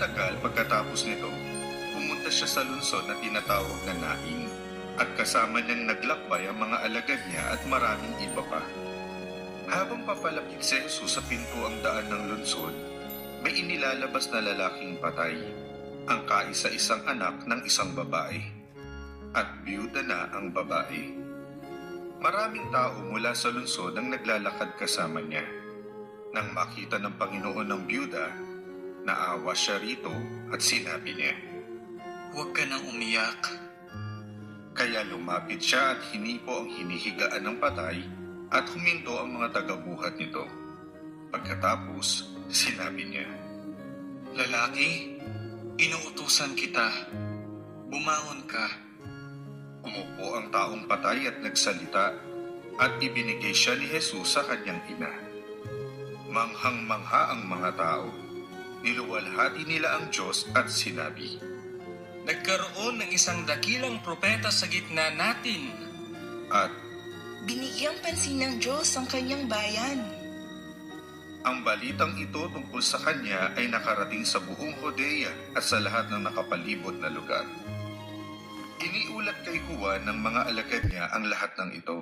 tagal pagkatapos nito, pumunta siya sa lungsod na tinatawag na Nain at kasama niyang naglakbay ang mga alagad niya at maraming iba pa. Habang papalapit si Jesus sa pintuang daan ng lungsod, may inilalabas na lalaking patay, ang kaisa-isang anak ng isang babae. At biyuda na ang babae. Maraming tao mula sa lungsod ang naglalakad kasama niya. Nang makita ng Panginoon ng biyuda, naawa siya rito at sinabi niya, Huwag ka nang umiyak. Kaya lumapit siya at hinipo ang hinihigaan ng patay at huminto ang mga tagabuhat nito. Pagkatapos, sinabi niya, Lalaki, inuutusan kita. Bumangon ka. Umupo ang taong patay at nagsalita at ibinigay siya ni Jesus sa kanyang ina. Manghang-mangha ang mga tao. Niluwalhati nila ang Diyos at sinabi, Nagkaroon ng isang dakilang propeta sa gitna natin. at Binigyang pansin ng Diyos ang kanyang bayan. ang balitang ito tungkol sa kanya ay nakarating sa buong Judea at sa lahat ng nakapalibot na lugar. Iniulat kay Juan ng mga alagad niya ang lahat ng ito.